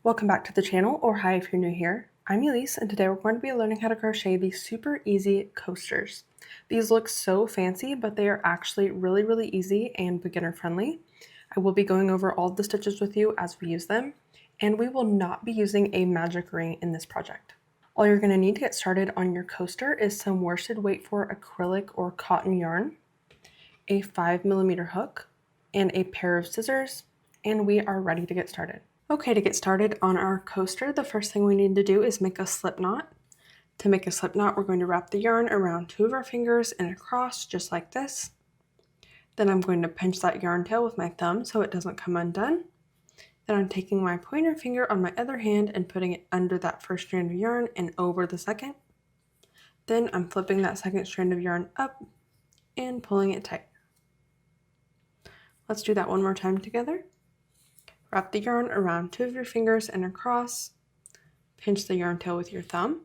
Welcome back to the channel, or hi if you're new here. I'm Elise, and today we're going to be learning how to crochet these super easy coasters. These look so fancy, but they are actually really easy and beginner friendly. I will be going over all the stitches with you as we use them, and we will not be using a magic ring in this project. All you're going to need to get started on your coaster is some worsted weight for acrylic or cotton yarn, a 5mm hook, and a pair of scissors, and we are ready to get started. Okay, to get started on our coaster, the first thing we need to do is make a slip knot. To make a slip knot, we're going to wrap the yarn around two of our fingers and across, just like this. Then I'm going to pinch that yarn tail with my thumb so it doesn't come undone. Then I'm taking my pointer finger on my other hand and putting it under that first strand of yarn and over the second. Then I'm flipping that second strand of yarn up and pulling it tight. Let's do that one more time together. Wrap the yarn around two of your fingers and across. Pinch the yarn tail with your thumb.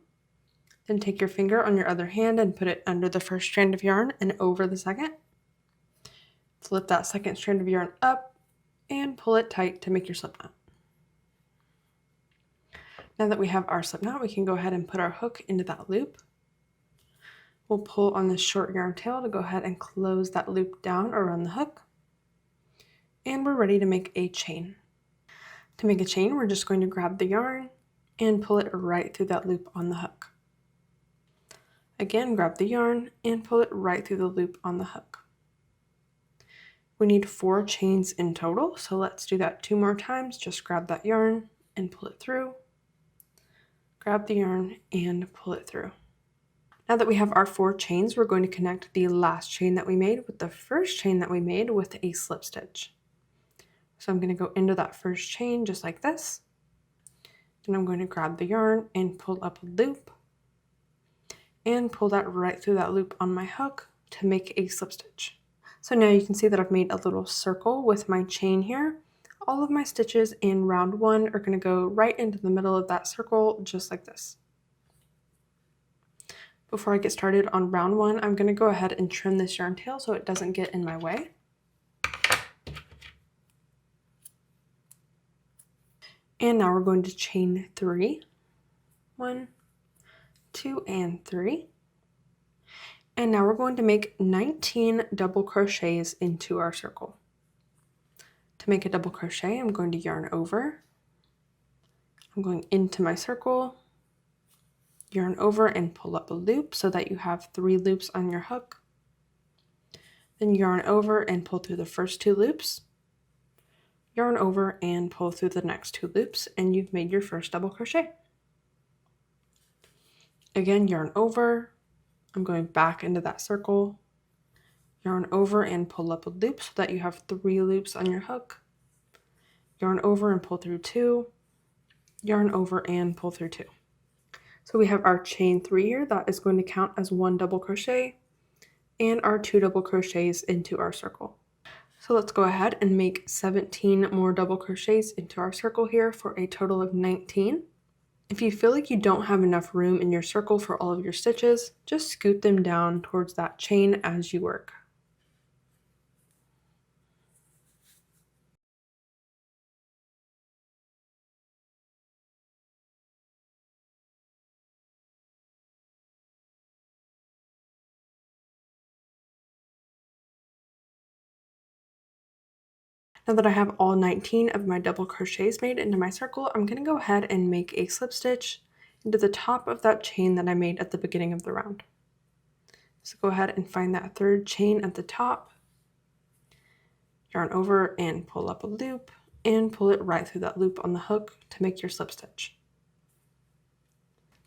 Then take your finger on your other hand and put it under the first strand of yarn and over the second. Flip that second strand of yarn up and pull it tight to make your slip knot. Now that we have our slip knot, we can go ahead and put our hook into that loop. We'll pull on this short yarn tail to go ahead and close that loop down around the hook. And we're ready to make a chain. To make a chain, we're just going to grab the yarn and pull it right through that loop on the hook. Again, grab the yarn and pull it right through the loop on the hook. We need 4 chains in total, so let's do that 2 more times. Just grab that yarn and pull it through. Grab the yarn and pull it through. Now that we have our 4 chains, we're going to connect the last chain that we made with the first chain that we made with a slip stitch. So I'm going to go into that first chain just like this. Then I'm going to grab the yarn and pull up a loop and pull that right through that loop on my hook to make a slip stitch. So now you can see that I've made a little circle with my chain here. All of my stitches in round 1 are going to go right into the middle of that circle just like this. Before I get started on round 1, I'm going to go ahead and trim this yarn tail so it doesn't get in my way. And now we're going to chain 3. 1, 2, and 3. And now we're going to make 19 double crochets into our circle. To make a double crochet, I'm going to yarn over. I'm going into my circle, yarn over and pull up a loop so that you have 3 loops on your hook. Then yarn over and pull through the first 2 loops. Yarn over and pull through the next 2 loops, and you've made your first double crochet. Again, yarn over. I'm going back into that circle. Yarn over and pull up a loop so that you have 3 loops on your hook. Yarn over and pull through 2. Yarn over and pull through 2. So we have our chain 3 here. That is going to count as 1 double crochet and our 2 double crochets into our circle. So let's go ahead and make 17 more double crochets into our circle here for a total of 19. If you feel like you don't have enough room in your circle for all of your stitches, just scoot them down towards that chain as you work. Now that I have all 19 of my double crochets made into my circle, I'm going to go ahead and make a slip stitch into the top of that chain that I made at the beginning of the round. So go ahead and find that 3rd chain at the top, yarn over and pull up a loop, and pull it right through that loop on the hook to make your slip stitch.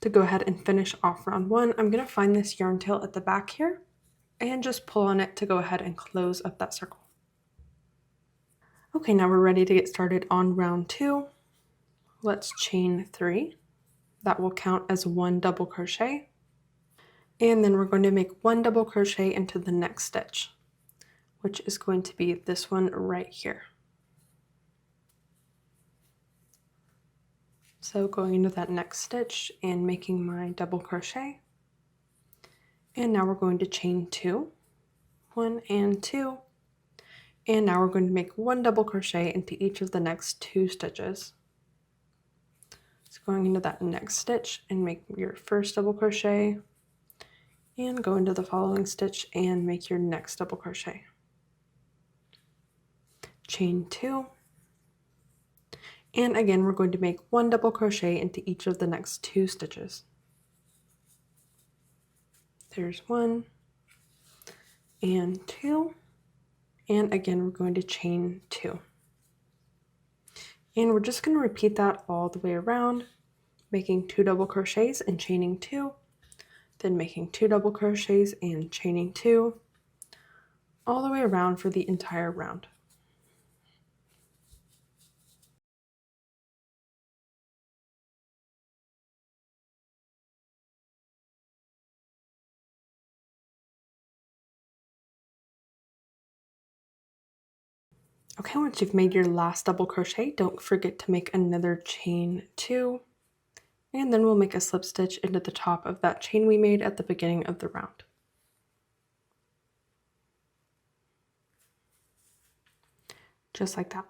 To go ahead and finish off round 1, I'm going to find this yarn tail at the back here and just pull on it to go ahead and close up that circle. Okay, now we're ready to get started on round 2. Let's chain 3. That will count as 1 double crochet. And then we're going to make 1 double crochet into the next stitch, which is going to be this one right here. So going into that next stitch and making my double crochet. And now we're going to chain 2. 1 and 2. And now we're going to make 1 double crochet into each of the next 2 stitches. So going into that next stitch and make your first double crochet, and go into the following stitch and make your next double crochet. Chain 2, and again we're going to make 1 double crochet into each of the next 2 stitches. There's 1 and 2, and again we're going to chain 2. And we're just going to repeat that all the way around, making 2 double crochets and chaining 2, then making 2 double crochets and chaining 2, all the way around for the entire round. Okay, once you've made your last double crochet, don't forget to make another chain 2, and then we'll make a slip stitch into the top of that chain we made at the beginning of the round. Just like that.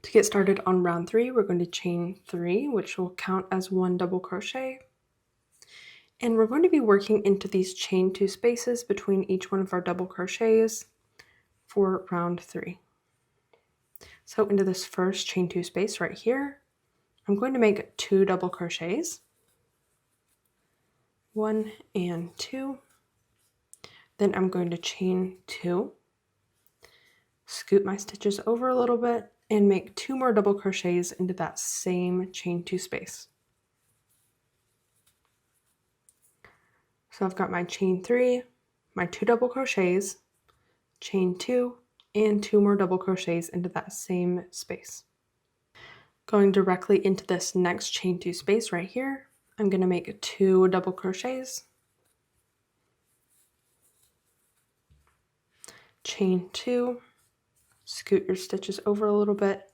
To get started on round 3, we're going to chain 3, which will count as 1 double crochet. And we're going to be working into these chain 2 spaces between each one of our double crochets for round 3. So into this first chain 2 space right here, I'm going to make 2 double crochets, 1 and 2. Then I'm going to chain 2, scoot my stitches over a little bit, and make 2 more double crochets into that same chain 2 space. So I've got my chain 3, my 2 double crochets, chain 2, and 2 more double crochets into that same space. Going directly into this next chain 2 space right here, I'm going to make 2 double crochets, chain 2, scoot your stitches over a little bit,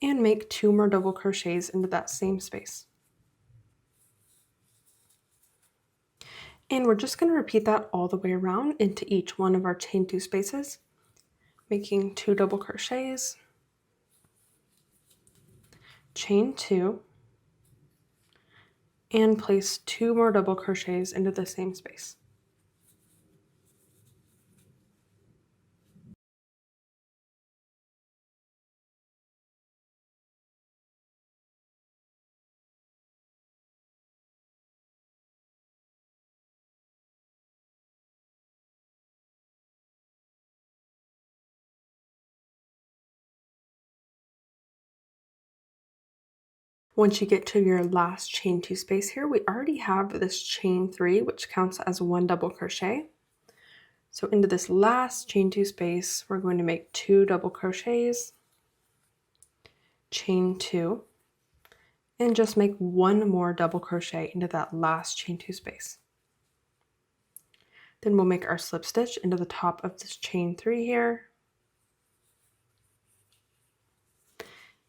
and make 2 more double crochets into that same space. And we're just going to repeat that all the way around into each one of our chain 2 spaces, making 2 double crochets, chain 2, and place 2 more double crochets into the same space. Once you get to your last chain 2 space here, we already have this chain 3, which counts as 1 double crochet. So into this last chain 2 space, we're going to make 2 double crochets, chain 2, and just make 1 more double crochet into that last chain 2 space. Then we'll make our slip stitch into the top of this chain 3 here.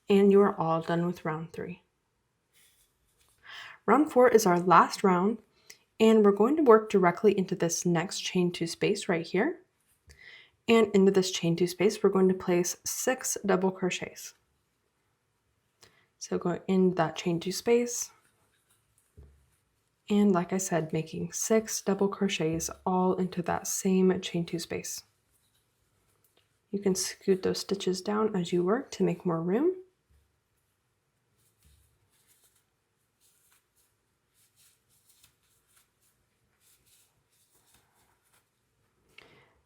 And you are all done with round 3. Round 4 is our last round, and we're going to work directly into this next chain 2 space right here. And into this chain 2 space, we're going to place 6 double crochets. So going in that chain 2 space, and like I said, making 6 double crochets all into that same chain 2 space. You can scoot those stitches down as you work to make more room.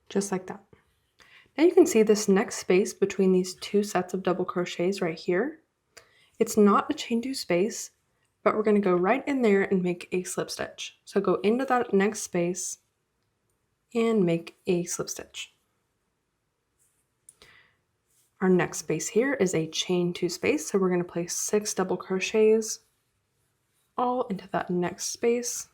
Just like that. Now you can see this next space between these 2 sets of double crochets right here. It's not a chain 2 space, but we're going to go right in there and make a slip stitch. So go into that next space and make a slip stitch. Our next space here is a chain 2 space, so we're going to place 6 double crochets all into that next space.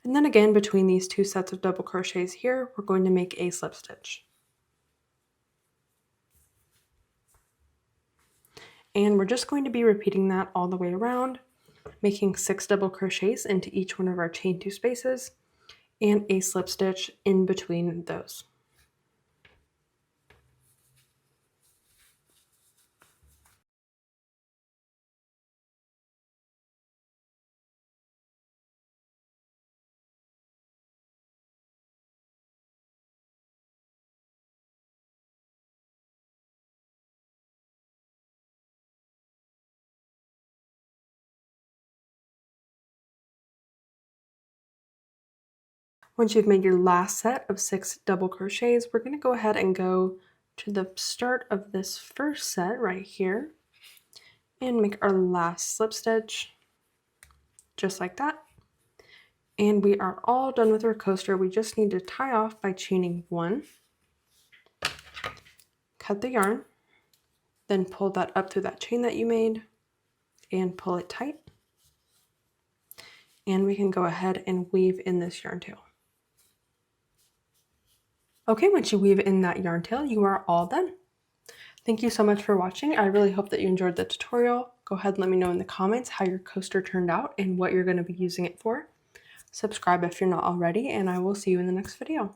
And then again, between these 2 sets of double crochets here, we're going to make a slip stitch. And we're just going to be repeating that all the way around, making 6 double crochets into each one of our chain 2 spaces and a slip stitch in between those. Once you've made your last set of 6 double crochets, we're going to go ahead and go to the start of this first set right here and make our last slip stitch just like that. And we are all done with our coaster. We just need to tie off by chaining 1, cut the yarn, then pull that up through that chain that you made and pull it tight. And we can go ahead and weave in this yarn tail. Okay, once you weave in that yarn tail, you are all done. Thank you so much for watching. I really hope that you enjoyed the tutorial. Go ahead and let me know in the comments how your coaster turned out and what you're going to be using it for. Subscribe if you're not already, and I will see you in the next video.